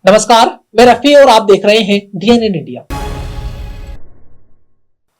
नमस्कार, मैं रफी और आप देख रहे हैं डीएनएन इंडिया।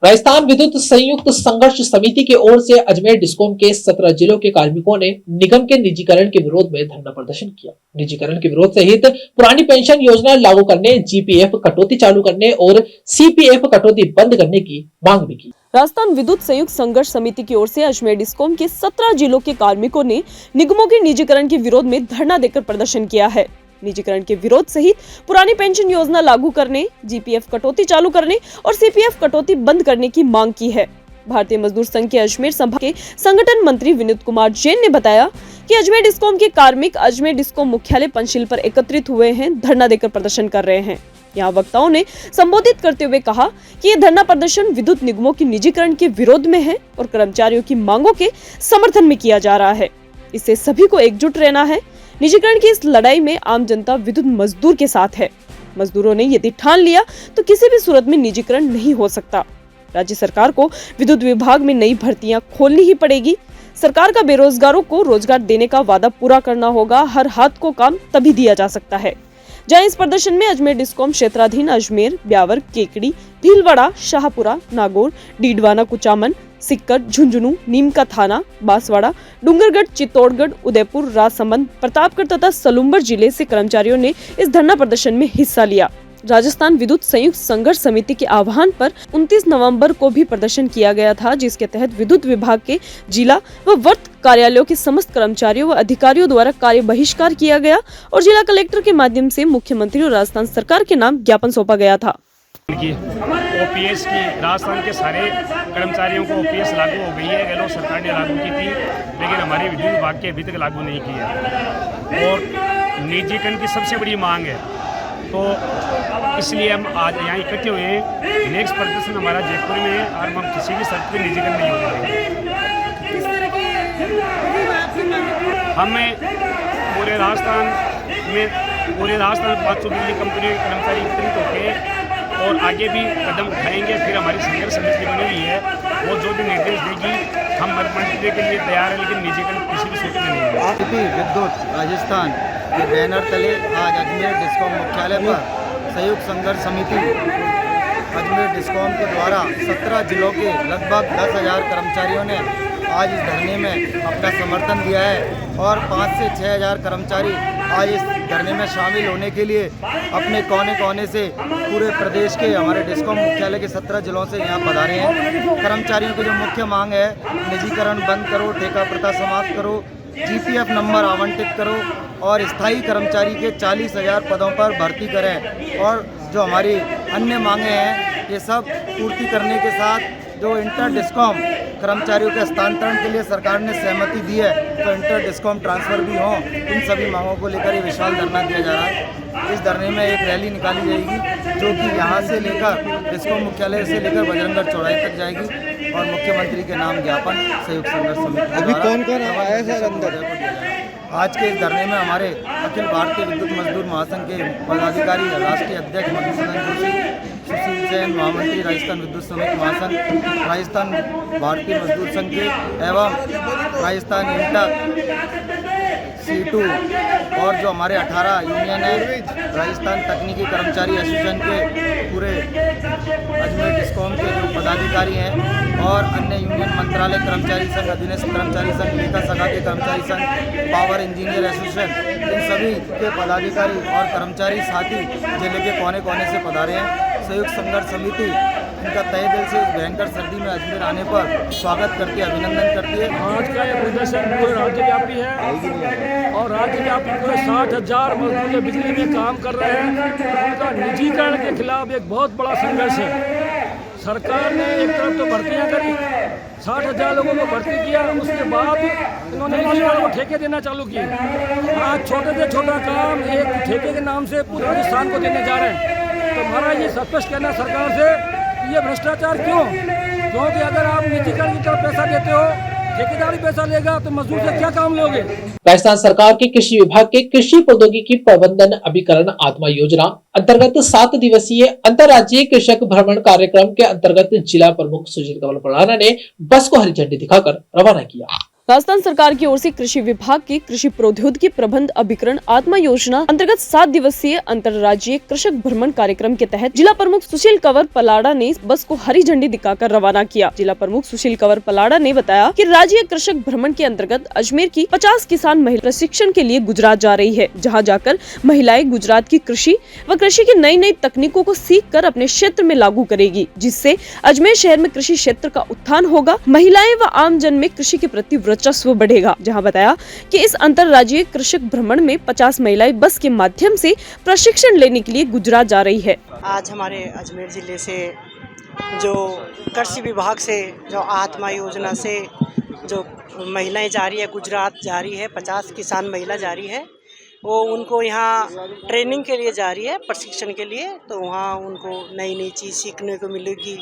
राजस्थान विद्युत संयुक्त संघर्ष समिति की ओर से अजमेर डिस्कॉम के 17 जिलों के कार्मिकों ने निगम के निजीकरण के विरोध में धरना प्रदर्शन किया। निजीकरण के विरोध सहित पुरानी पेंशन योजना लागू करने, जीपीएफ कटौती चालू करने और सीपीएफ कटौती बंद करने की मांग भी की। राजस्थान विद्युत संयुक्त संघर्ष समिति की ओर से अजमेर डिस्कॉम के 17 जिलों के कार्मिकों ने निगमों के निजीकरण के विरोध में धरना देकर प्रदर्शन किया है। निजीकरण के विरोध सहित पुरानी पेंशन योजना लागू करने, जीपीएफ कटौती चालू करने और सीपीएफ कटौती बंद करने की मांग की है। भारतीय मजदूर संघ के अजमेर संभाग के संगठन मंत्री विनीत कुमार जैन ने बताया कि अजमेर डिस्कॉम के कार्मिक अजमेर डिस्कॉम मुख्यालय पंचशील पर एकत्रित हुए हैं, धरना देकर प्रदर्शन कर रहे हैं। यहाँ वक्ताओं ने संबोधित करते हुए कहा कि ये धरना प्रदर्शन विद्युत निगमों के निजीकरण के विरोध में है और कर्मचारियों की मांगों के समर्थन में किया जा रहा है। इससे सभी को एकजुट रहना है। निजीकरण की इस लड़ाई में आम जनता विद्युत मजदूर के साथ है। मजदूरों ने यदि ठान लिया तो किसी भी सूरत में निजीकरण नहीं हो सकता। राज्य सरकार को विद्युत विभाग में नई भर्तियां खोलनी ही पड़ेगी। सरकार का बेरोजगारों को रोजगार देने का वादा पूरा करना होगा। हर हाथ को काम तभी दिया जा सकता है। जहां इस प्रदर्शन में अजमेर डिस्कॉम क्षेत्राधीन अजमेर, ब्यावर, केकड़ी, भीलवाड़ा, शाहपुरा, नागौर, डीडवाना, कुचामन, सिक्कर, झुंझुनू, नीमका थाना, बांसवाड़ा, डूंगरगढ़, चित्तौड़गढ़, उदयपुर, राजसमंद, प्रतापगढ़ तथा सलूम्बर जिले से कर्मचारियों ने इस धरना प्रदर्शन में हिस्सा लिया। राजस्थान विद्युत संयुक्त संघर्ष समिति के आह्वान पर 29 नवंबर को भी प्रदर्शन किया गया था, जिसके तहत विद्युत विभाग के जिला व वर्त कार्यालयों के समस्त कर्मचारियों व अधिकारियों द्वारा कार्य बहिष्कार किया गया और जिला कलेक्टर के माध्यम से मुख्यमंत्री और राजस्थान सरकार के नाम ज्ञापन सौंपा गया था। ओपीएस की राजस्थान के सारे कर्मचारियों को ओपीएस लागू हो गई है। गहलोत सरकार ने लागू की थी, लेकिन हमारे विद्युत विभाग के अभी तक लागू नहीं की है और निजीकरण की सबसे बड़ी मांग है। तो इसलिए हम आज यहाँ इकट्ठे हुए हैं। नेक्स्ट प्रदर्शन हमारा जयपुर में है और हम किसी भी शर्त पर निजीकरण नहीं होगा। हमें पूरे राजस्थान 500 बिजली कंपनी के कर्मचारी एकत्रित होकर और आगे भी कदम उठाएंगे। फिर हमारी संघर्ष समिति बनी हुई है, वो जो भी निर्देश देगी हम मर्मंत्री के लिए तैयार है, लेकिन निजीकरण किसी भी सूत्र में नहीं है। विद्युत राजस्थान के बैनर तले आज अजमेर डिस्कॉम मुख्यालय पर संयुक्त संघर्ष समिति अजमेर डिस्कॉम के द्वारा 17 जिलों के लगभग 10,000 कर्मचारियों ने आज इस धरने में अपना समर्थन दिया है और 5 से 6,000 कर्मचारी आज इस धरने में शामिल होने के लिए अपने कोने कोने से पूरे प्रदेश के हमारे डिस्कॉम मुख्यालय के 17 जिलों से यहाँ पधारे हैं। कर्मचारियों की जो मुख्य मांग है, निजीकरण बंद करो, ठेका प्रथा समाप्त करो, जीपीएफ नंबर आवंटित करो और स्थायी कर्मचारी के 40,000 पदों पर भर्ती करें और जो हमारी अन्य मांगे हैं ये सब पूर्ति करने के साथ जो इंटर डिस्कॉम कर्मचारियों के हस्तांतरण के लिए सरकार ने सहमति दी है, तो इंटर डिस्कॉम ट्रांसफ़र भी हो। इन सभी मांगों को लेकर ये विशाल धरना दिया जा रहा है। इस धरने में एक रैली निकाली जाएगी जो कि यहाँ से लेकर डिस्कॉम मुख्यालय से लेकर बजरंगगढ़ चौराहे तक जाएगी और मुख्यमंत्री के नाम ज्ञापन संयुक्त संघर्ष समिति। अभी कौन आया सर अंदर? आज के इस धरने में हमारे अखिल भारतीय विद्युत मजदूर महासंघ के पदाधिकारी, राष्ट्रीय अध्यक्ष मधुसूदन जोशी, सुशील जैन, महामंत्री राजस्थान विद्युत श्रमिक महासंघ, राजस्थान भारतीय मजदूर संघ के एवं राजस्थान इंटर C2 और जो हमारे 18 यूनियन है, राजस्थान तकनीकी कर्मचारी एसोसिएशन के पूरे अजमेर डिस्कॉम के जो पदाधिकारी हैं और अन्य यूनियन, मंत्रालय कर्मचारी संघ, अधीनस्थ कर्मचारी संघ, लेखा शाखा के कर्मचारी संघ, पावर इंजीनियर एसोसिएशन, इन सभी के पदाधिकारी और कर्मचारी साथी जिले के कोने कोने से पधारे हैं। संयुक्त संघर्ष समिति इनका तहे दिल से इस भयंकर सर्दी में अजमेर आने पर स्वागत करती है, अभिनंदन करती है। आज का ये प्रदर्शन पूरे राज्यव्यापी है और राज्यव्यापी पूरे 60,000 मजदूर बिजली में काम कर रहे हैं। उनका निजीकरण के खिलाफ एक बहुत बड़ा संघर्ष है। सरकार ने एक तरफ तो भर्तियाँ करी, 60,000 लोगों को भर्ती किया, उसके बाद इन्होंने इसी वालों को ठेके देना चालू किए। आज छोटे से छोटा काम एक ठेके के नाम से पूरे राजस्थान को देने जा रहे हैं। तो हमारा ये स्पष्ट कहना सरकार से कि ये भ्रष्टाचार क्यों? क्योंकि अगर आप निजीकरण की तरफ पैसा देते हो, ठेकेदारी पैसा लेगा तो मजदूर से क्या काम लोगे? राजस्थान सरकार के कृषि विभाग के कृषि प्रौद्योगिकी प्रबंधन अभिकरण आत्मा योजना अंतर्गत 7 दिवसीय अंतर्राज्यीय कृषक भ्रमण कार्यक्रम के अंतर्गत जिला प्रमुख सुजीत कमल पढ़ाना ने बस को हरी झंडी दिखाकर रवाना किया। राजस्थान सरकार की ओर से कृषि विभाग की कृषि प्रौद्योगिकी प्रबंध अभिकरण आत्मा योजना अंतर्गत 7 दिवसीय अंतर्राज्यीय कृषक भ्रमण कार्यक्रम के तहत जिला प्रमुख सुशील कंवर पलाड़ा ने बस को हरी झंडी दिखाकर रवाना किया। जिला प्रमुख सुशील कंवर पलाड़ा ने बताया कि राज्य कृषक भ्रमण के अंतर्गत अजमेर की 50 किसान महिला प्रशिक्षण के लिए गुजरात जा रही है, जहाँ जाकर महिलाएं गुजरात की कृषि व कृषि की नई नई तकनीकों को सीख कर अपने क्षेत्र में लागू करेगी, जिससे अजमेर शहर में कृषि क्षेत्र का उत्थान होगा, महिलाएं व आम जन में कृषि के प्रति वर्चस्व बढ़ेगा। जहां बताया कि इस अंतर्राज्यीय कृषक भ्रमण में 50 महिलाएं बस के माध्यम से प्रशिक्षण लेने के लिए गुजरात जा रही है। आज हमारे अजमेर जिले से जो कृषि विभाग से जो आत्मा योजना से जो महिलाएं जा रही है, गुजरात जा रही है, 50 किसान महिला जा रही है, वो उनको यहाँ ट्रेनिंग के लिए जा रही है, प्रशिक्षण के लिए। तो वहाँ उनको नई नई चीज़ सीखने को मिलेगी,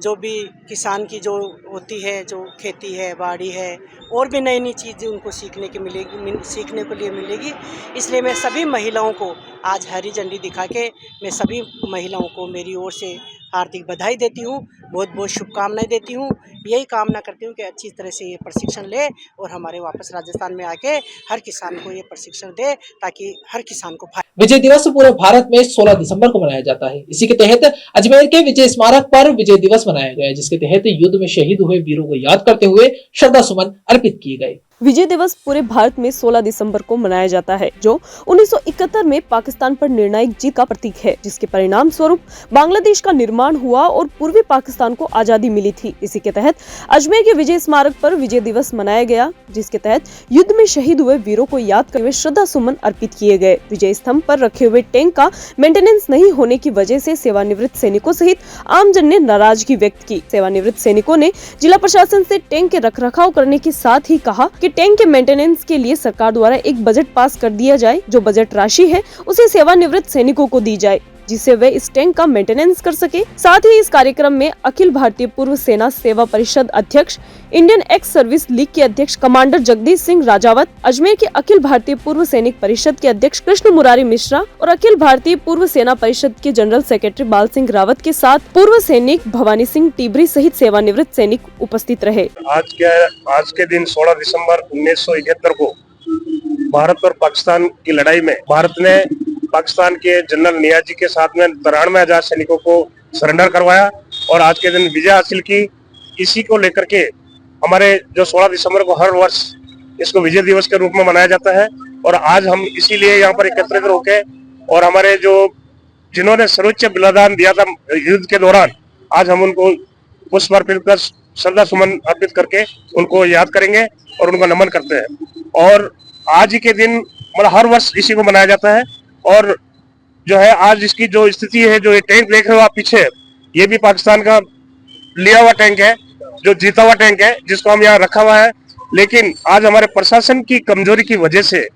जो भी किसान की जो होती है, जो खेती है, बाड़ी है, और भी नई नई चीज़ें उनको सीखने को लिए मिलेगी। इसलिए मैं सभी महिलाओं को आज हरी झंडी दिखा के मैं सभी महिलाओं को मेरी ओर से हार्दिक बधाई देती हूँ, बहुत बहुत शुभकामनाएं देती हूँ। यही कामना करती हूँ कि अच्छी तरह से ये प्रशिक्षण ले और हमारे वापस राजस्थान में आके हर किसान को ये प्रशिक्षण दे, ताकि हर किसान को विजय दिवस पूरे भारत में 16 दिसंबर को मनाया जाता है। इसी के तहत अजमेर के विजय स्मारक पर विजय दिवस मनाया गया, जिसके तहत युद्ध में शहीद हुए वीरों को याद करते हुए श्रद्धा सुमन अर्पित किए गए। विजय दिवस पूरे भारत में 16 दिसंबर को मनाया जाता है, जो 1971 में पाकिस्तान पर निर्णायक जीत का प्रतीक है, जिसके परिणाम स्वरूप बांग्लादेश का निर्माण हुआ और पूर्वी पाकिस्तान को आजादी मिली थी। इसी के तहत अजमेर के विजय स्मारक पर विजय दिवस मनाया गया, जिसके तहत युद्ध में शहीद हुए वीरों को याद करते हुए श्रद्धा सुमन अर्पित किए गए। विजय स्तंभ पर रखे हुए टैंक का मेंटेनेंस नहीं होने की वजह से सेवानिवृत्त सैनिकों सहित आमजन ने नाराजगी व्यक्त की। सेवानिवृत्त सैनिकों ने जिला प्रशासन से टैंक के रखरखाव करने के साथ ही कहा कि टैंक के मेंटेनेंस के लिए सरकार द्वारा एक बजट पास कर दिया जाए, जो बजट राशि है उसे सेवानिवृत्त सैनिकों को दी जाए, जिससे वे इस टैंक का मेंटेनेंस कर सके। साथ ही इस कार्यक्रम में अखिल भारतीय पूर्व सेना सेवा परिषद अध्यक्ष, इंडियन एक्स सर्विस लीग के अध्यक्ष कमांडर जगदीश सिंह राजावत, अजमेर के अखिल भारतीय पूर्व सैनिक परिषद के अध्यक्ष कृष्ण मुरारी मिश्रा और अखिल भारतीय पूर्व सेना परिषद के जनरल सेक्रेटरी बाल सिंह रावत के साथ पूर्व सैनिक भवानी सिंह टीबरी सहित सेवानिवृत्त सैनिक उपस्थित रहे। आज के दिन 16 दिसंबर 1971 को भारत और पाकिस्तान की लड़ाई में भारत ने पाकिस्तान के जनरल नियाजी के साथ में 93,000 सैनिकों को सरेंडर करवाया और आज के दिन विजय हासिल की। इसी को लेकर के हमारे जो 16 दिसंबर को हर वर्ष इसको विजय दिवस के रूप में मनाया जाता है और आज हम इसीलिए यहाँ पर एकत्रित होके और हमारे जो जिन्होंने सर्वोच्च बलिदान दिया था युद्ध के दौरान, आज हम उनको पुष्प अर्पित कर श्रद्धा सुमन अर्पित करके उनको याद करेंगे और उनको नमन करते हैं। और आज ही के दिन मतलब हर वर्ष इसी को मनाया जाता है। और जो है आज इसकी जो स्थिति है, जो ये टैंक देख रहे हो आप पीछे, ये भी पाकिस्तान का लिया हुआ टैंक है, जो जीता हुआ टैंक है, जिसको हम यहाँ रखा हुआ है। लेकिन आज हमारे प्रशासन की कमजोरी की वजह से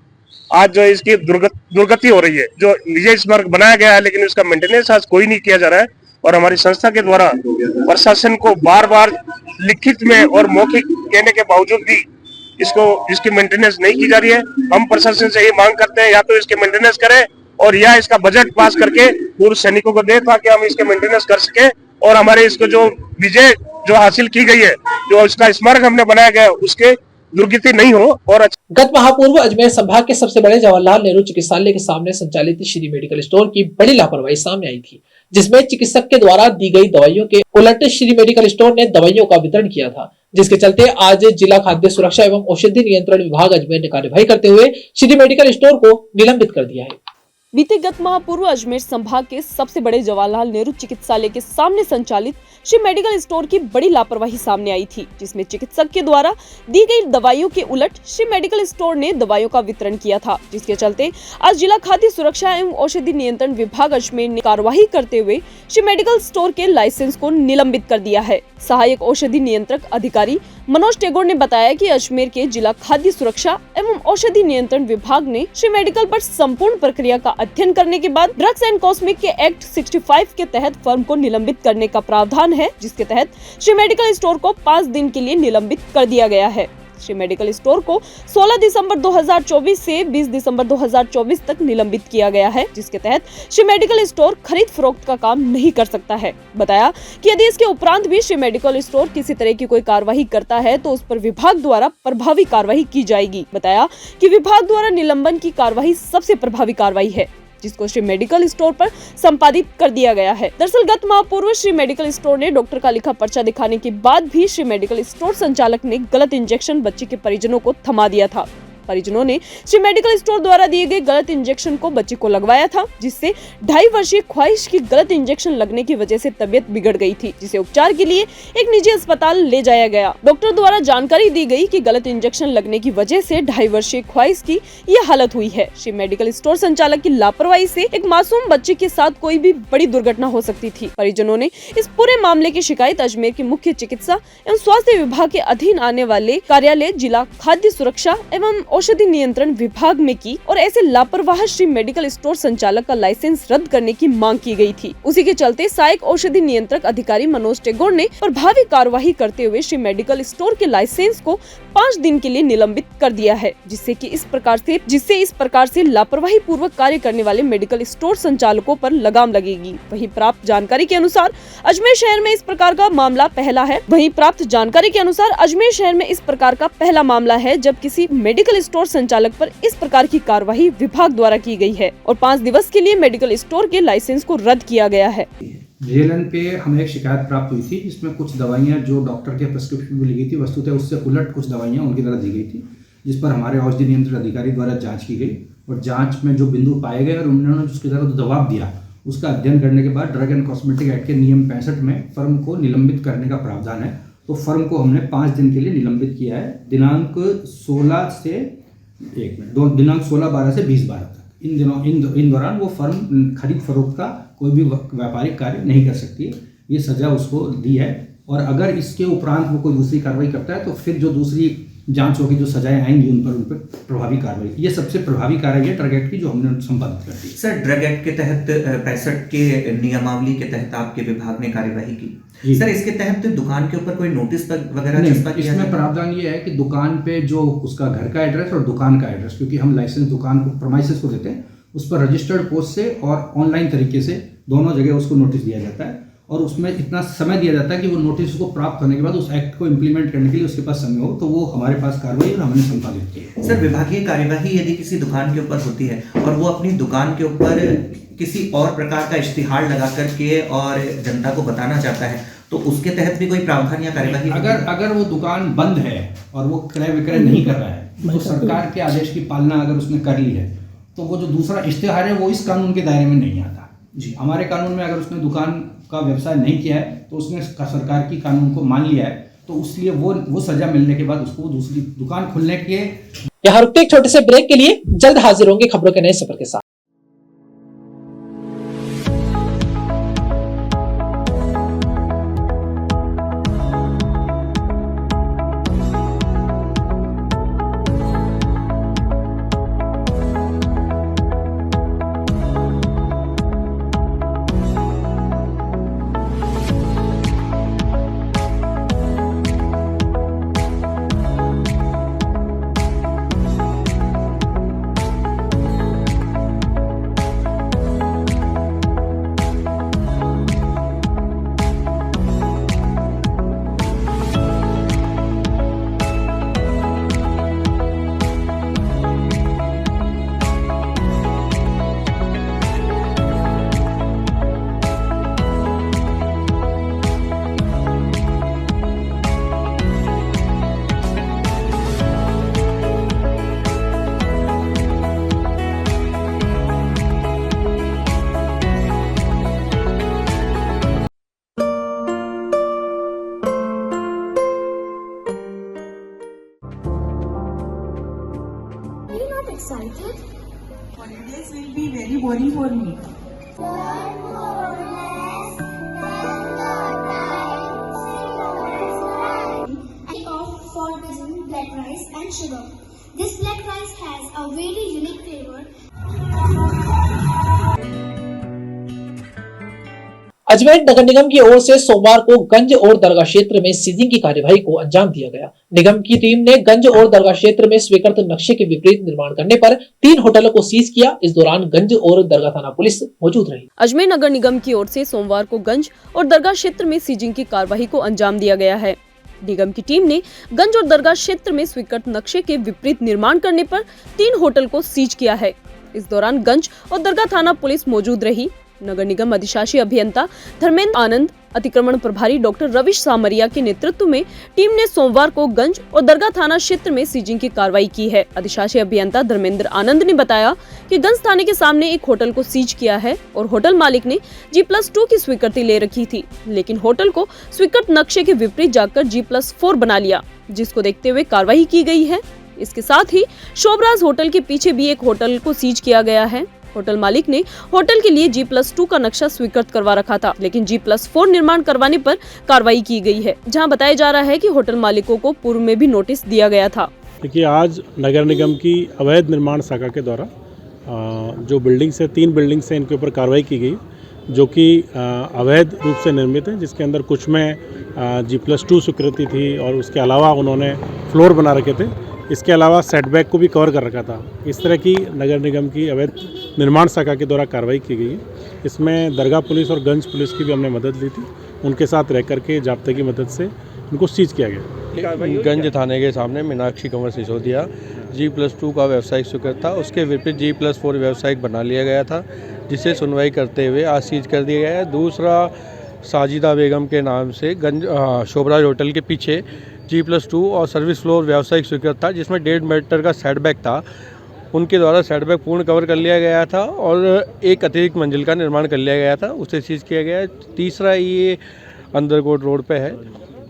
आज जो इसकी दुर्गति हो रही है। जो विजय स्मारक बनाया गया है लेकिन उसका मेंटेनेंस आज कोई नहीं किया जा रहा है और हमारी संस्था के द्वारा प्रशासन को बार बार लिखित में और मौखिक कहने के बावजूद भी इसकी मेंटेनेंस नहीं की जा रही है। हम प्रशासन से ये मांग करते हैं या तो इसके मेंटेनेंस करें और या इसका बजट पास करके पूर्व सैनिकों को दे ताकि हम इसके मेंटेनेंस कर सके और हमारे इसको जो विजय जो हासिल की गई है, जो इसका स्मारक हमने बनाया गया है, उसके दुर्गति नहीं हो। और गत महापूर्व अजमेर संभाग के सबसे बड़े जवाहरलाल नेहरू चिकित्सालय के सामने संचालित श्री मेडिकल स्टोर की बड़ी लापरवाही सामने आई थी, जिसमें चिकित्सक के द्वारा दी गई दवाइयों के उलट श्री मेडिकल स्टोर ने दवाइयों का वितरण किया था, जिसके चलते आज जिला खाद्य सुरक्षा एवं औषधि नियंत्रण विभाग अजमेर ने कार्यवाही करते हुए श्री मेडिकल स्टोर को निलंबित कर दिया है। बीते गत महापूर्व अजमेर संभाग के सबसे बड़े जवाहरलाल नेहरू चिकित्सालय के सामने संचालित श्री मेडिकल स्टोर की बड़ी लापरवाही सामने आई थी, जिसमें चिकित्सक के द्वारा दी गई दवाइयों के उलट श्री मेडिकल स्टोर ने दवाइयों का वितरण किया था, जिसके चलते आज जिला खाद्य सुरक्षा एवं औषधि नियंत्रण विभाग अजमेर ने कार्रवाई करते हुए श्री मेडिकल स्टोर के लाइसेंस को निलंबित कर दिया है। सहायक औषधि नियंत्रक अधिकारी मनोज टेगोर ने बताया कि अजमेर के जिला खाद्य सुरक्षा एवं औषधि नियंत्रण विभाग ने श्री मेडिकल पर संपूर्ण प्रक्रिया का अध्ययन करने के बाद ड्रग्स एंड कॉस्मेटिक के एक्ट 65 के तहत फर्म को निलंबित करने का प्रावधान है, जिसके तहत श्री मेडिकल स्टोर को 5 दिन के लिए निलंबित कर दिया गया है। श्री मेडिकल स्टोर को 16 दिसंबर 2024 से 20 दिसंबर 2024 तक निलंबित किया गया है, जिसके तहत श्री मेडिकल स्टोर खरीद फरोख्त का काम नहीं कर सकता है। बताया कि यदि इसके उपरांत भी श्री मेडिकल स्टोर किसी तरह की कोई कार्रवाई करता है तो उस पर विभाग द्वारा प्रभावी कार्रवाई की जाएगी। बताया कि विभाग द्वारा निलंबन की कार्रवाई सबसे प्रभावी कार्रवाई है, जिसको श्री मेडिकल स्टोर पर संपादित कर दिया गया है। दरअसल गत माह पूर्व श्री मेडिकल स्टोर ने डॉक्टर का लिखा पर्चा दिखाने के बाद भी श्री मेडिकल स्टोर संचालक ने गलत इंजेक्शन बच्चे के परिजनों को थमा दिया था। परिजनों ने श्री मेडिकल स्टोर द्वारा दिए गए गलत इंजेक्शन को बच्चे को लगवाया था, जिससे 2.5 वर्षीय ख्वाहिश की गलत इंजेक्शन लगने की वजह से तबियत बिगड़ गई थी, जिसे उपचार के लिए एक निजी अस्पताल ले जाया गया। डॉक्टर द्वारा जानकारी दी गई कि गलत इंजेक्शन लगने की वजह से 2.5 वर्षीय ख्वाहिश की यह हालत हुई है। श्री मेडिकल स्टोर संचालक की लापरवाही से एक मासूम बच्चे के साथ कोई भी बड़ी दुर्घटना हो सकती थी। परिजनों ने इस पूरे मामले की शिकायत अजमेर के मुख्य चिकित्सा एवं स्वास्थ्य विभाग के अधीन आने वाले कार्यालय जिला खाद्य सुरक्षा एवं औषधि नियंत्रण विभाग में की और ऐसे लापरवाह श्री मेडिकल स्टोर संचालक का लाइसेंस रद्द करने की मांग की गई थी। उसी के चलते सहायक औषधि नियंत्रक अधिकारी मनोज टेगोर ने प्रभावी कार्यवाही करते हुए श्री मेडिकल स्टोर के लाइसेंस को 5 दिन के लिए निलंबित कर दिया है, जिससे इस प्रकार से लापरवाही पूर्वक कार्य करने वाले मेडिकल स्टोर संचालकों पर लगाम लगेगी। वहीं प्राप्त जानकारी के अनुसार अजमेर शहर में इस प्रकार का मामला है जब किसी मेडिकल स्टोर संचालक पर इस प्रकार की कार्रवाई विभाग द्वारा की गई है और 5 दिवस के लिए मेडिकल स्टोर के लाइसेंस को रद्द किया गया है। जेएलएन पे हमें एक शिकायत प्राप्त हुई थी, जिसमें कुछ दवाइयां जो डॉक्टर के प्रिस्क्रिप्शन में ली गई थी वस्तुतः उससे उलट कुछ दवाइयां उनकी तरह दी गई थी, जिस पर हमारे औषधि नियंत्रण अधिकारी द्वारा जांच की गई और जांच में जो बिंदु पाए गए और उन्होंने उसकी तरह जो जवाब दिया उसका अध्ययन करने के बाद ड्रग एंड कॉस्मेटिक एक्ट के नियम 65 में फर्म को निलंबित करने का प्रावधान है। तो फर्म को हमने 5 दिन के लिए निलंबित किया है, दिनांक 16/12 से 20/12 तक। इन दौरान वो फर्म खरीद फरोख्त का कोई भी व्यापारिक कार्य नहीं कर सकती है। ये सजा उसको दी है और अगर इसके उपरांत वो कोई दूसरी कार्रवाई करता है तो फिर जो दूसरी जांच होगी, जो सजाएं आएंगी उन पर प्रभावी कार्रवाई। ये सबसे प्रभावी कार्रवाई है ड्रग एक्ट की जो हमने संपादित कर दी। सर, ड्रग एक्ट के तहत 65 के नियमावली के तहत आपके विभाग ने कार्यवाही की। सर, इसके तहत दुकान के ऊपर कोई नोटिस वगैरह चस्पा किया? इसमें प्रावधान ये है कि दुकान पे जो उसका घर का एड्रेस और दुकान का एड्रेस, क्योंकि हम लाइसेंस दुकान को प्रोमाइसेस को देते हैं, उस पर रजिस्टर्ड पोस्ट से और ऑनलाइन तरीके से दोनों जगह उसको नोटिस दिया जाता है और उसमें इतना समय दिया जाता है कि वो नोटिस को प्राप्त होने के बाद उस एक्ट को इम्प्लीमेंट करने के लिए उसके पास समय हो, तो वो हमारे पास कार्रवाई और हमने संपादित की। सर, विभागीय कार्यवाही यदि किसी दुकान के ऊपर होती है और वो अपनी दुकान के ऊपर किसी और प्रकार का इश्तिहार लगा करके और जनता को बताना चाहता है तो उसके तहत भी कोई प्रावधान या कार्यवाही? अगर वो दुकान बंद है और वो क्रय विक्रय नहीं कर रहा है तो सरकार के आदेश की पालना अगर उसने कर ली है तो वो जो दूसरा इश्तिहार है वो इस कानून के दायरे में नहीं आता जी। हमारे कानून में अगर उसने दुकान का व्यवसाय नहीं किया है तो उसने सरकार की कानून को मान लिया है, तो इसलिए वो सजा मिलने के बाद उसको दूसरी दुकान खुलने के। यहाँ रुकते एक छोटे से ब्रेक के लिए, जल्द हाजिर होंगे खबरों के नए सफर के साथ। Excited? Holidays will be very boring for me. I opt for using black rice and sugar. This black rice has a very unique flavor. Ajmer नगर निगम की ओर से सोमवार को गंज और दरगाह क्षेत्र में सीजिंग की कार्यवाही को अंजाम दिया गया। निगम की टीम ने गंज और दरगाह क्षेत्र में स्वीकृत नक्शे के विपरीत निर्माण करने पर 3 होटलों को सीज किया। इस दौरान गंज और दरगाह थाना पुलिस मौजूद रही। अजमेर नगर निगम की ओर से सोमवार को गंज और दरगाह क्षेत्र में सीजिंग की कार्यवाही को अंजाम दिया गया है। निगम की टीम ने गंज और दरगाह क्षेत्र में स्वीकृत नक्शे के विपरीत निर्माण करने पर 3 होटल को सीज किया है। इस दौरान गंज और दरगाह थाना पुलिस मौजूद रही। नगर निगम अधिशासी अभियंता धर्मेंद्र आनंद, अतिक्रमण प्रभारी डॉक्टर रविश सामरिया के नेतृत्व में टीम ने सोमवार को गंज और दरगाह थाना क्षेत्र में सीजिंग की कार्रवाई की है। अधिशासी अभियंता धर्मेंद्र आनंद ने बताया कि गंज थाने के सामने एक होटल को सीज किया है और होटल मालिक ने G+2 की स्वीकृति ले रखी थी, लेकिन होटल को स्वीकृत नक्शे के विपरीत जाकर G+4 बना लिया, जिसको देखते हुए कार्रवाई की गई है। इसके साथ ही शोभराज होटल के पीछे भी एक होटल को सीज किया गया है। होटल मालिक ने होटल के लिए G+2 का नक्शा स्वीकृत करवा रखा था, लेकिन G+4 निर्माण करवाने पर कार्रवाई की गई है, जहां बताया जा रहा है कि होटल मालिकों को पूर्व में भी नोटिस दिया गया था। देखिए, आज नगर निगम की अवैध निर्माण शाखा के द्वारा जो बिल्डिंग्स है, 3 बिल्डिंग्स है, इनके ऊपर कार्रवाई की गई, जो कि अवैध रूप से निर्मित है, जिसके अंदर कुछ में G+2 स्वीकृति थी और उसके अलावा उन्होंने फ्लोर बना रखे थे। इसके अलावा सेटबैक को भी कवर कर रखा था। इस तरह की नगर निगम की अवैध निर्माण शाखा के द्वारा कार्रवाई की गई है। इसमें दरगाह पुलिस और गंज पुलिस की भी हमने मदद ली थी। उनके साथ रह करके जाब्ते की मदद से इनको सीज किया गया। गंज थाने के सामने मीनाक्षी कमर सिसोदिया G+2 का व्यावसायिक स्वीकृत था, उसके विपरीत G+4 व्यावसायिक बना लिया गया था, जिसे सुनवाई करते हुए आज सीज कर दिया गया है। दूसरा, साजिदा बेगम के नाम से गंज शोभराज होटल के पीछे G+2 और सर्विस फ्लोर व्यावसायिक स्वीकृत था, जिसमें 1.5 मीटर का सेटबैक था। उनके द्वारा सेटबैक पूर्ण कवर कर लिया गया था और एक अतिरिक्त मंजिल का निर्माण कर लिया गया था, उसे सीज किया गया है। तीसरा, ये अंडरकोट रोड पे है,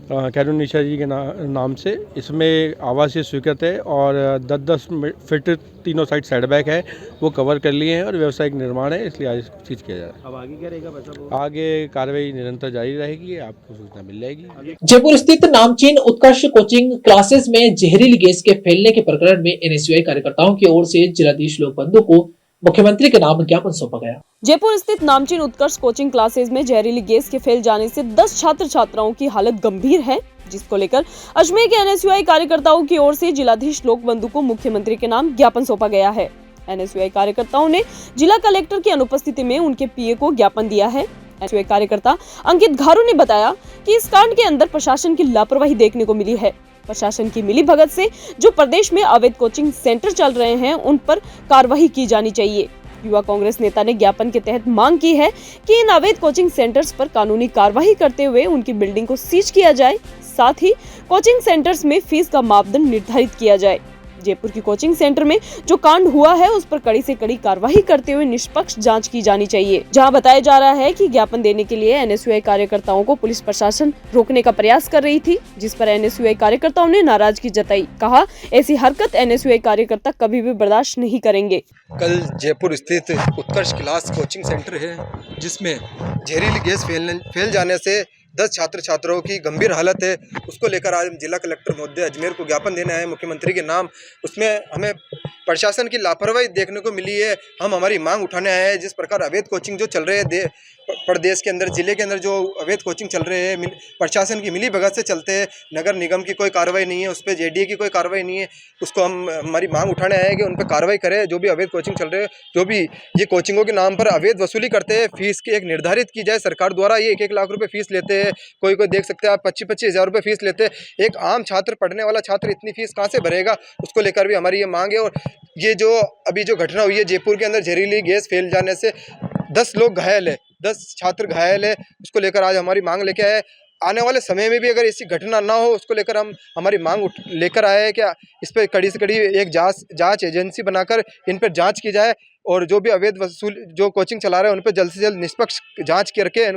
कैरोनिशा जी के नाम से, इसमें आवासीय स्वीकृत है और 10-10 फीट तीनों साइड सेटबैक है, वो कवर कर लिए हैं और व्यावसायिक निर्माण है, इसलिए आज चीज़ किया जा रहा है। अब आगे क्या रहेगा? आगे कार्रवाई निरंतर जारी रहेगी, आपको सूचना मिल जाएगी। जयपुर स्थित नामचीन उत्कर्ष कोचिंग क्लासेस में जहरीली गैस के फैलने के प्रकरण में NSUI कार्यकर्ताओं की ओर से जिलाधीश लोकबंधु को मुख्यमंत्री के नाम ज्ञापन सौंपा गया। जयपुर स्थित नामचीन उत्कर्ष कोचिंग क्लासेस में जहरीली गैस के फैल जाने से 10 छात्र छात्राओं की हालत गंभीर है, जिसको लेकर अजमेर के NSUI कार्यकर्ताओं की ओर से जिलाधीश लोकबंधु को मुख्यमंत्री के नाम ज्ञापन सौंपा गया है। NSUI कार्यकर्ताओं ने जिला कलेक्टर की अनुपस्थिति में उनके PA को ज्ञापन दिया है। NSUI कार्यकर्ता अंकित घारू ने बताया कि इस कांड के अंदर प्रशासन की लापरवाही देखने को मिली है। प्रशासन की मिलीभगत से जो प्रदेश में अवैध कोचिंग सेंटर चल रहे हैं, उन पर कार्रवाई की जानी चाहिए। युवा कांग्रेस नेता ने ज्ञापन के तहत मांग की है कि इन अवैध कोचिंग सेंटर्स पर कानूनी कार्रवाई करते हुए उनकी बिल्डिंग को सीज किया जाए, साथ ही कोचिंग सेंटर्स में फीस का मापदंड निर्धारित किया जाए। जयपुर की कोचिंग सेंटर में जो कांड हुआ है, उस पर कड़ी से कड़ी कार्रवाई करते हुए निष्पक्ष जांच की जानी चाहिए। जहां बताया जा रहा है कि ज्ञापन देने के लिए NSUI कार्यकर्ताओं को पुलिस प्रशासन रोकने का प्रयास कर रही थी, जिस पर NSUI कार्यकर्ताओं ने नाराजगी जताई। कहा, ऐसी हरकत NSUI कार्यकर्ता कभी भी बर्दाश्त नहीं करेंगे। कल जयपुर स्थित उत्कर्ष क्लास कोचिंग सेंटर है, जिसमें जहरीली गैस फैल जाने से 10 छात्र छात्राओं की गंभीर हालत है, उसको लेकर आज हम जिला कलेक्टर महोदय अजमेर को ज्ञापन देना है मुख्यमंत्री के नाम। उसमें हमें प्रशासन की लापरवाही देखने को मिली है। हम हमारी मांग उठाने आए हैं। जिस प्रकार अवैध कोचिंग जो चल रहे हैं प्रदेश के अंदर, जिले के अंदर जो अवैध कोचिंग चल रहे हैं, प्रशासन की मिली भगत से चलते हैं। नगर निगम की कोई कार्रवाई नहीं है, उस पर JDA की कोई कार्रवाई नहीं है। उसको हम हमारी मांग उठाने आए हैं कि उन पर कार्रवाई करें। जो भी अवैध कोचिंग चल रहे हैं, जो भी ये कोचिंगों के नाम पर अवैध वसूली करते हैं, फीस की एक निर्धारित की जाए सरकार द्वारा। ये 1-1 लाख रुपये फीस लेते हैं, कोई देख सकते हैं आप 25-25 हज़ार रुपये फीस लेते हैं। एक आम छात्र, पढ़ने वाला छात्र इतनी फीस कहाँ से भरेगा? उसको लेकर भी हमारी ये मांग है। और ये जो अभी जो घटना हुई है जयपुर के अंदर, जहरीली गैस फैल जाने से 10 लोग घायल है, 10 छात्र घायल है, उसको लेकर आज हमारी मांग लेके आए। आने वाले समय में भी अगर ऐसी घटना ना हो, उसको लेकर हम हमारी मांग लेकर आए हैं कि इस पर कड़ी से कड़ी एक जांच एजेंसी बनाकर इन पर जांच की जाए और जो भी अवैध वसूल जो कोचिंग चला रहे हैं उन पर जल्द से जल्द निष्पक्ष जांच करके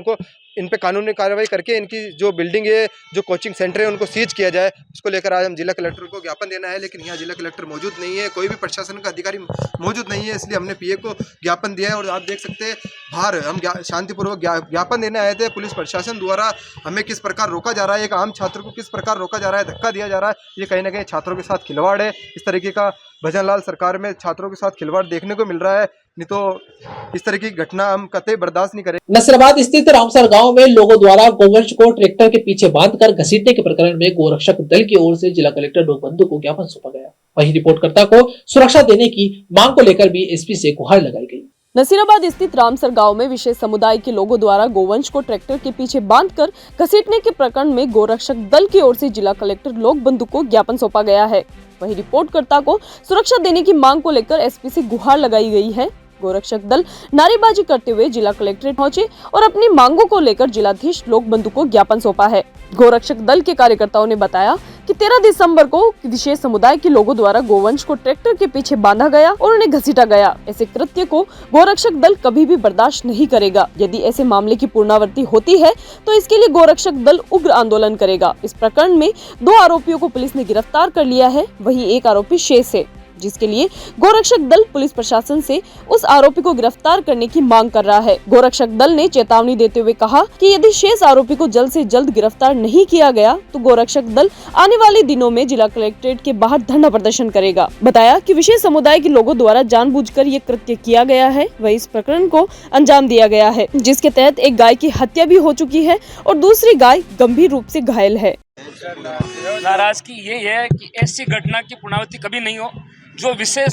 इन पे कानूनी कार्रवाई करके इनकी जो बिल्डिंग है, जो कोचिंग सेंटर है, उनको सीज किया जाए। उसको लेकर आज हम जिला कलेक्टर को ज्ञापन देना है, लेकिन यहाँ जिला कलेक्टर मौजूद नहीं है, कोई भी प्रशासन का अधिकारी मौजूद नहीं है, इसलिए हमने PA को ज्ञापन दिया है। और आप देख सकते हैं बाहर हम शांतिपूर्वक ज्ञापन देने आए थे। पुलिस प्रशासन द्वारा हमें किस प्रकार रोका जा रहा है, एक आम छात्र को किस प्रकार रोका जा रहा है, धक्का दिया जा रहा है, ये कहीं ना कहीं छात्रों के साथ खिलवाड़ है। इस तरीके का भजन लाल सरकार में छात्रों के साथ खिलवाड़ देखने को मिल रहा है। नहीं तो इस तरह की घटना हम कतई बर्दाश्त नहीं करेंगे। नसीराबाद स्थित रामसर गांव में लोगों द्वारा गोवंश को ट्रैक्टर के पीछे बांधकर घसीटने के प्रकरण में गोरक्षक दल की ओर से जिला कलेक्टर लोकबंधु को ज्ञापन सौंपा गया। वहीं रिपोर्टकर्ता को सुरक्षा देने की मांग को लेकर भी एसपी से गुहार लगाई गई। नसीराबाद स्थित रामसर गांव में विशेष समुदाय के लोगों द्वारा गोवंश को ट्रैक्टर के पीछे बांधकर घसीटने के प्रकरण में गोरक्षक दल की ओर से जिला कलेक्टर लोकबंधु को ज्ञापन सौंपा गया है। वहीं रिपोर्टकर्ता को सुरक्षा देने की मांग को लेकर एसपी से गुहार लगाई गई है। गोरक्षक दल नारेबाजी करते हुए जिला कलेक्ट्रेट पहुंचे और अपनी मांगों को लेकर जिलाधीश लोकबंधु को ज्ञापन सौंपा है। गोरक्षक दल के कार्यकर्ताओं ने बताया कि 13 दिसंबर को विशेष समुदाय के लोगों द्वारा गोवंश को ट्रैक्टर के पीछे बांधा गया और उन्हें घसीटा गया। ऐसे कृत्य को गोरक्षक दल कभी भी बर्दाश्त नहीं करेगा। यदि ऐसे मामले की पुनरावृत्ति होती है तो इसके लिए गोरक्षक दल उग्र आंदोलन करेगा। इस प्रकरण में 2 आरोपियों को पुलिस ने गिरफ्तार कर लिया है, वहीं 1 आरोपी शेष है, जिसके लिए गोरक्षक दल पुलिस प्रशासन से उस आरोपी को गिरफ्तार करने की मांग कर रहा है। गोरक्षक दल ने चेतावनी देते हुए कहा कि यदि शेष आरोपी को जल्द से जल्द गिरफ्तार नहीं किया गया तो गोरक्षक दल आने वाले दिनों में जिला कलेक्ट्रेट के बाहर धरना प्रदर्शन करेगा। बताया कि विशेष समुदाय के लोगों द्वारा जानबूझकर ये कृत्य किया गया है, वही इस प्रकरण को अंजाम दिया गया है, जिसके तहत एक गाय की हत्या भी हो चुकी है और दूसरी गाय गंभीर रूप से घायल है। नाराजगी ये है कि ऐसी घटना की पुनरावृत्ति कभी नहीं हो। जो विशेष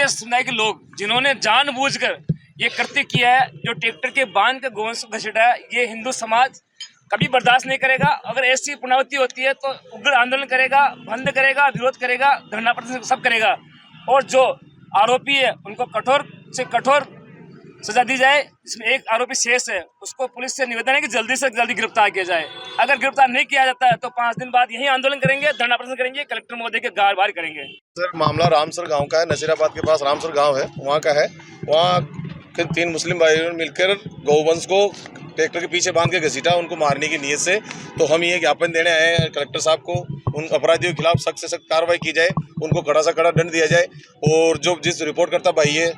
समुदाय के लोग जिन्होंने जानबूझकर ये कृत्य किया है, जो ट्रैक्टर के बांध के गोवंश को घसीटा है, ये हिंदू समाज कभी बर्दाश्त नहीं करेगा। अगर ऐसी पुनरावृत्ति होती है तो उग्र आंदोलन करेगा, बंद करेगा, विरोध करेगा, धरना प्रदर्शन सब करेगा। और जो आरोपी है उनको कठोर से कठोर सजा दी जाए। इसमें 1 आरोपी शेष है, उसको पुलिस से निवेदन है कि जल्दी से जल्दी गिरफ्तार किया जाए। अगर गिरफ्तार नहीं किया जाता है तो 5 दिन बाद यही आंदोलन करेंगे, धरना प्रदर्शन करेंगे, कलेक्टर महोदय के गार बाहर करेंगे। सर मामला रामसर गांव का है, नसीराबाद के पास रामसर गांव है, वहाँ का है। वहाँ के 3 मुस्लिम भाइयों ने मिलकर गौवंश को ट्रैक्टर के पीछे बांध के घसीटा, उनको मारने की नीयत से। तो हम ये ज्ञापन देने आए हैं कलेक्टर साहब को, उन अपराधियों के खिलाफ सख्त से सख्त कार्रवाई की जाए, उनको कड़ा से कड़ा दंड दिया जाए। और जो जिस रिपोर्ट करता भाई है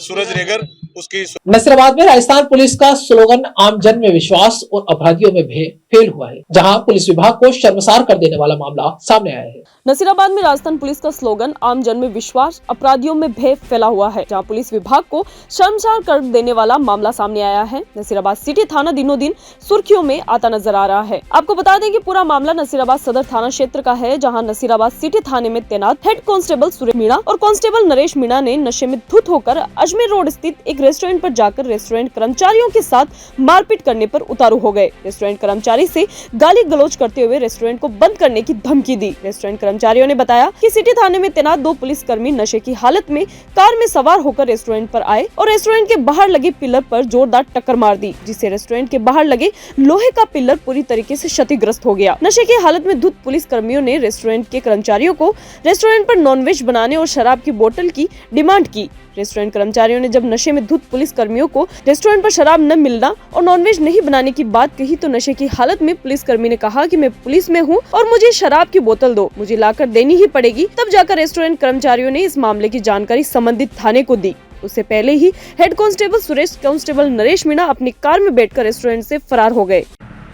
सूरज रेगर, उसकी नसीराबाद में राजस्थान पुलिस का स्लोगन आम जन में विश्वास और अपराधियों में भय फेल हुआ है, जहां पुलिस विभाग को शर्मसार कर देने वाला मामला सामने आया है। नसीराबाद में राजस्थान पुलिस का स्लोगन आम जन में विश्वास, अपराधियों में भय फैला हुआ है, जहां पुलिस विभाग को शर्मसार कर देने वाला मामला सामने आया है। नसीराबाद सिटी थाना दिनों दिन सुर्खियों में आता नजर आ रहा है। आपको बता दें कि पूरा मामला नसीराबाद सदर थाना क्षेत्र का है, जहां नसीराबाद सिटी थाने में तैनात हेड कांस्टेबल सुरेश मीणा और कांस्टेबल नरेश मीणा ने नशे में धुत होकर अजमेर रोड स्थित एक रेस्टोरेंट पर जाकर रेस्टोरेंट कर्मचारियों के साथ मारपीट करने पर उतारू हो गए। रेस्टोरेंट कर्मचारी से गाली गलौज करते हुए रेस्टोरेंट को बंद करने की धमकी दी। रेस्टोरेंट कर्मचारियों ने बताया कि सिटी थाने में तैनात 2 पुलिसकर्मी नशे की हालत में कार में सवार होकर रेस्टोरेंट पर आए और रेस्टोरेंट के बाहर लगे पिलर पर जोरदार टक्कर मार दी, जिससे रेस्टोरेंट के बाहर लगे लोहे का पिलर पूरी तरीके से क्षतिग्रस्त हो गया। नशे की हालत में धुत पुलिस कर्मियों ने रेस्टोरेंट के कर्मचारियों को रेस्टोरेंट पर नॉनवेज बनाने और शराब की बोतल की डिमांड की। रेस्टोरेंट कर्मचारियों ने जब नशे में धुत पुलिस कर्मियों को रेस्टोरेंट पर शराब न मिलना और नॉनवेज नहीं बनाने की बात कही तो नशे की हालत में पुलिस कर्मी ने कहा कि मैं पुलिस में हूं और मुझे शराब की बोतल दो, मुझे लाकर देनी ही पड़ेगी। तब जाकर रेस्टोरेंट कर्मचारियों ने इस मामले की जानकारी संबंधित थाने को दी। उससे पहले ही head constable Suresh, constable Naresh Meena अपनी कार में बैठकर रेस्टोरेंट से फरार हो गए।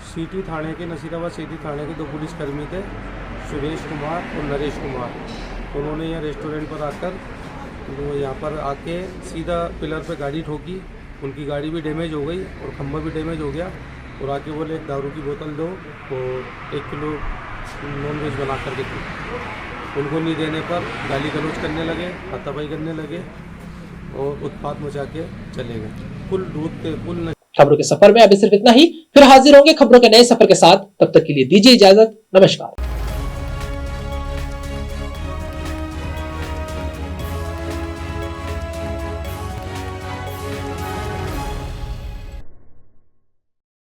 सिटी थाने के नसीराबाद सिटी थाने के 2 पुलिसकर्मी थे, सुरेश कुमार और नरेश कुमार। उन्होंने यहाँ रेस्टोरेंट पर आकर यहाँ पर आके सीधा पिलर पे गाड़ी ठोकी। उनकी गाड़ी भी डैमेज हो गई और खंभा भी डैमेज हो गया और आके बोले 1 दारू की बोतल दो और 1 किलो नॉनवेज बना कर के दो। उनको नहीं देने पर गाली गलौज करने लगे, हाथापाई करने लगे और उत्पात मचा के चले गए। फुल दूध के फुल। खबरों के सफर में अभी सिर्फ इतना ही, फिर हाजिर होंगे खबरों के नए सफर के साथ। तब तक के लिए दीजिए इजाजत, नमस्कार।